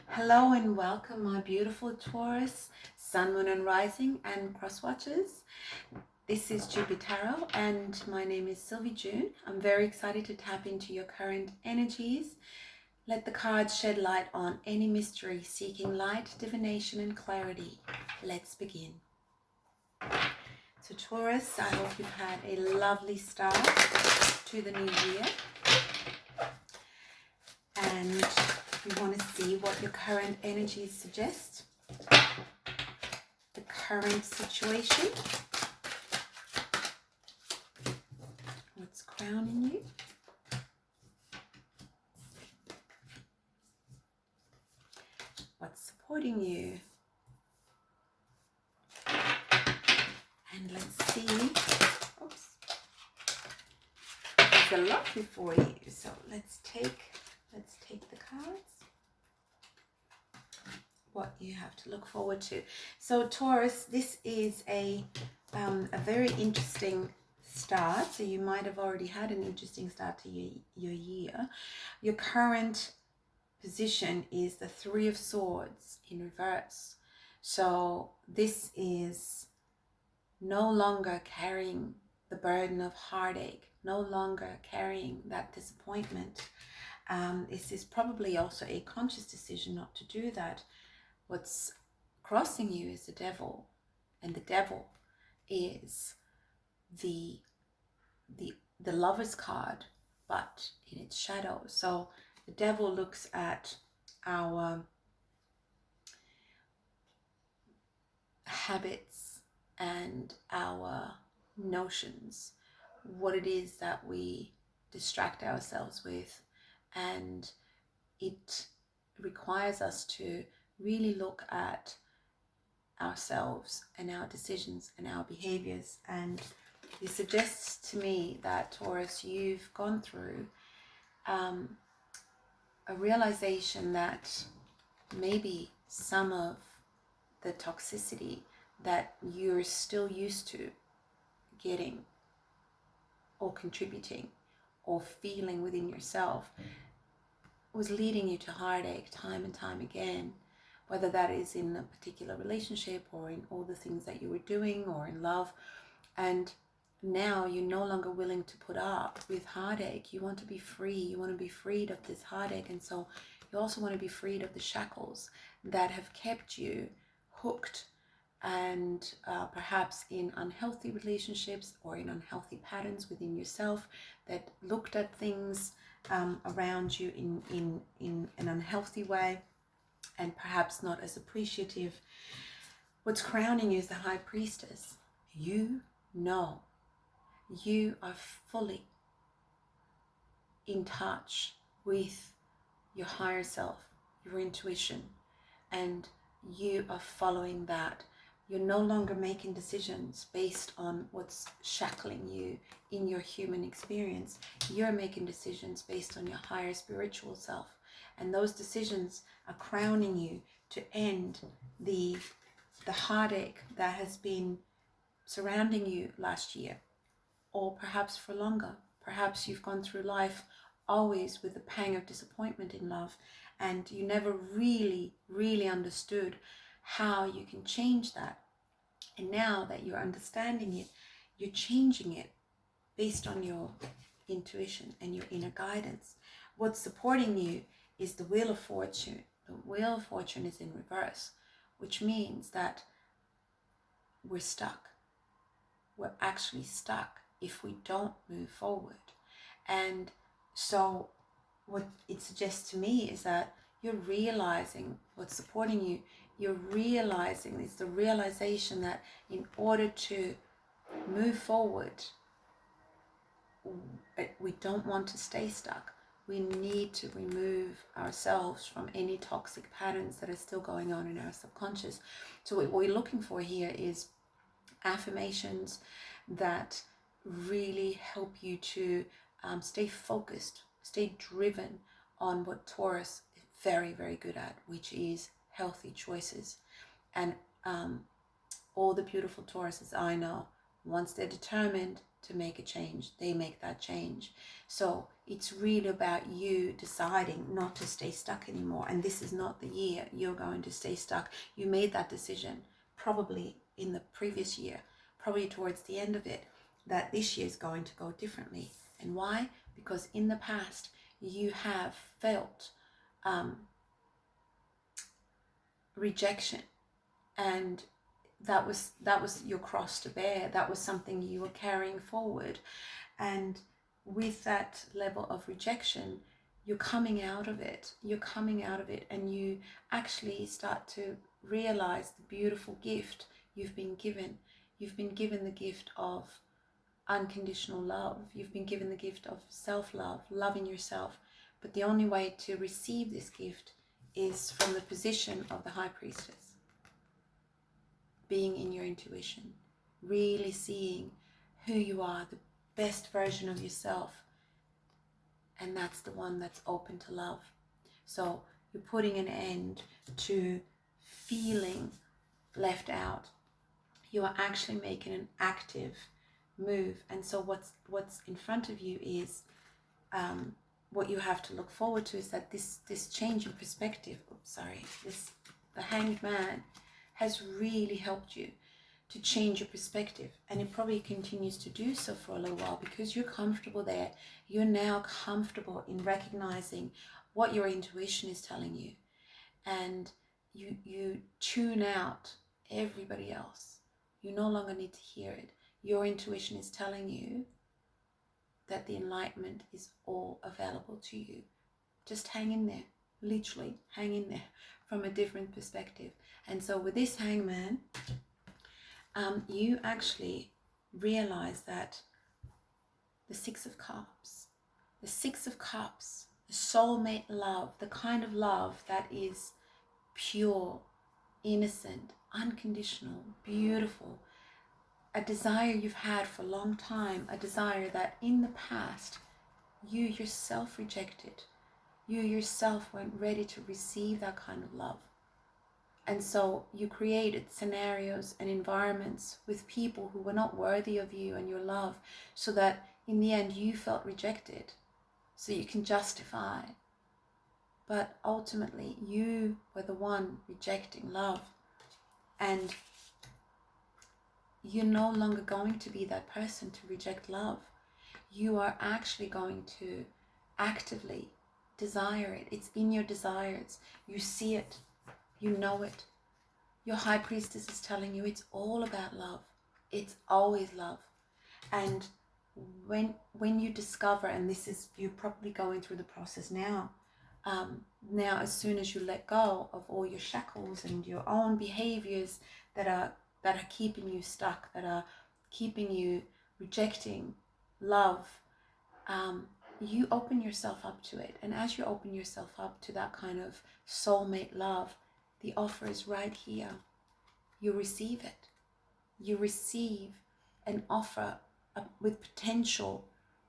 Hello and welcome, my beautiful Taurus, Sun, Moon, and Rising, and Cross Watchers. This is Jupiter Tarot, and my name is Sylvie June. I'm very excited to tap into your current energies. Let the cards shed light on any mystery, seeking light, divination, and clarity. Let's begin. So, Taurus, I hope you've had a lovely start to the new year. And we want to see what your current energies suggest. The current situation. What's crowning you? What's supporting you? And let's see. Oops. There's a lot before you. So let's take the cards. What you have to look forward to. So Taurus, this is a very interesting start. So you might have already had an interesting start to your year. Your current position is the Three of Swords in reverse. So this is no longer carrying the burden of heartache, no longer carrying that disappointment. This is probably also a conscious decision not to do that. What's crossing you is the devil, and the devil is the Lover's card, but in its shadow. So the devil looks at our habits and our notions, what it is that we distract ourselves with, and it requires us to really look at ourselves and our decisions and our behaviors. And it suggests to me that, Taurus, you've gone through a realization that maybe some of the toxicity that you're still used to getting or contributing or feeling within yourself was leading you to heartache time and time again, whether that is in a particular relationship or in all the things that you were doing or in love. And now you're no longer willing to put up with heartache. You want to be free. You want to be freed of this heartache. And so you also want to be freed of the shackles that have kept you hooked and perhaps in unhealthy relationships or in unhealthy patterns within yourself that looked at things around you in an unhealthy way and perhaps not as appreciative. What's crowning you is the High Priestess. You know you are fully in touch with your higher self, your intuition, and you are following that. You're no longer making decisions based on what's shackling you in your human experience. You're making decisions based on your higher spiritual self. And those decisions are crowning you to end the heartache that has been surrounding you last year, or perhaps for longer. Perhaps you've gone through life always with the pang of disappointment in love, and you never really understood how you can change that. And now that you're understanding it, you're changing it based on your intuition and your inner guidance. What's supporting you is the Wheel of Fortune. The Wheel of Fortune is in reverse, which means that we're stuck. We're actually stuck if we don't move forward. And so what it suggests to me is that you're realizing what's supporting you. You're realizing, it's the realization that in order to move forward, we don't want to stay stuck. We need to remove ourselves from any toxic patterns that are still going on in our subconscious. So what we're looking for here is affirmations that really help you to stay focused, stay driven on what Taurus is very, very good at, which is healthy choices. And all the beautiful Tauruses I know, once they're determined, to make a change, they make that change. So it's really about you deciding not to stay stuck anymore. And this is not the year you're going to stay stuck. You made that decision probably in the previous year, probably towards the end of it, that this year is going to go differently. And why? Because in the past you have felt rejection, and that was your cross to bear. That was something you were carrying forward. And with that level of rejection, you're coming out of it. And you actually start to realize the beautiful gift you've been given. You've been given the gift of unconditional love. You've been given the gift of self-love, loving yourself. But the only way to receive this gift is from the position of the High Priestess. Being in your intuition, really seeing who you are, the best version of yourself. And that's the one that's open to love. So you're putting an end to feeling left out. You are actually making an active move. And so what's in front of you is what you have to look forward to is that this change in perspective, the Hanged Man has really helped you to change your perspective. And it probably continues to do so for a little while because you're comfortable there. You're now comfortable in recognizing what your intuition is telling you. And you tune out everybody else. You no longer need to hear it. Your intuition is telling you that the enlightenment is all available to you. Just hang in there, literally hang in there from a different perspective. And so with this Hangman, you actually realize that the Six of Cups, the soulmate love, the kind of love that is pure, innocent, unconditional, beautiful, a desire you've had for a long time, a desire that in the past you yourself rejected. You yourself weren't ready to receive that kind of love. And so you created scenarios and environments with people who were not worthy of you and your love, so that in the end you felt rejected, so you can justify. But ultimately you were the one rejecting love. And you're no longer going to be that person to reject love. You are actually going to actively desire it. It's in your desires. You see it. You know it. Your High Priestess is telling you it's all about love. It's always love. And when you discover, and this is, you're probably going through the process now, as soon as you let go of all your shackles and your own behaviors that are keeping you stuck, that are keeping you rejecting love, you open yourself up to it. And as you open yourself up to that kind of soulmate love, the offer is right here. You receive it. You receive an offer with potential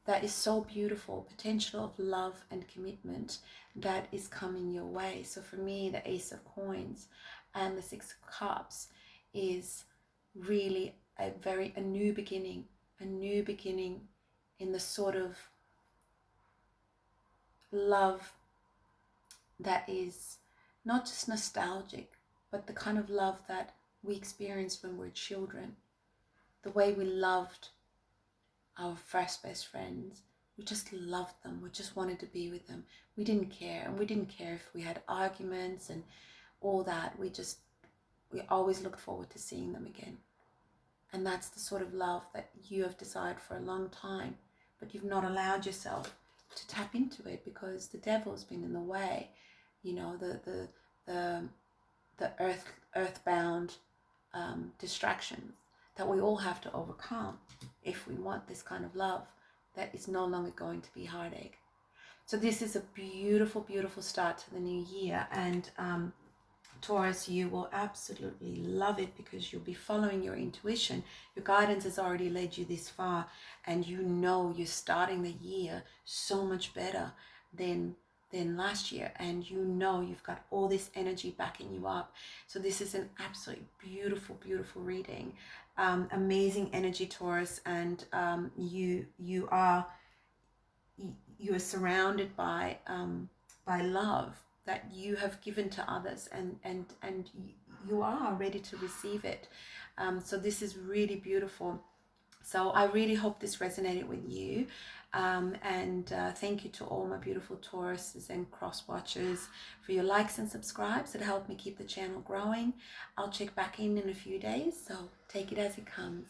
that is so beautiful, potential of love and commitment that is coming your way. So for me, the Ace of Coins and the Six of Cups is really a new beginning in the sort of love that is not just nostalgic, but the kind of love that we experienced when we were children. The way we loved our first best friends. We just loved them. We just wanted to be with them. We didn't care. And we didn't care if we had arguments and all that. We always looked forward to seeing them again. And that's the sort of love that you have desired for a long time, but you've not allowed yourself to tap into it because the devil's been in the way. You know, the earthbound distractions that we all have to overcome if we want this kind of love that is no longer going to be heartache. So this is a beautiful, beautiful start to the new year. And Taurus, you will absolutely love it because you'll be following your intuition. Your guidance has already led you this far, and you know you're starting the year so much better than last year, and you know you've got all this energy backing you up. So this is an absolutely beautiful, beautiful reading. amazing energy, Taurus, and you are surrounded by love that you have given to others, and you are ready to receive it. So this is really beautiful. So I really hope this resonated with you. And thank you to all my beautiful Tauruses and cross watchers for your likes and subscribes that help me keep the channel growing. I'll check back in a few days, so take it as it comes.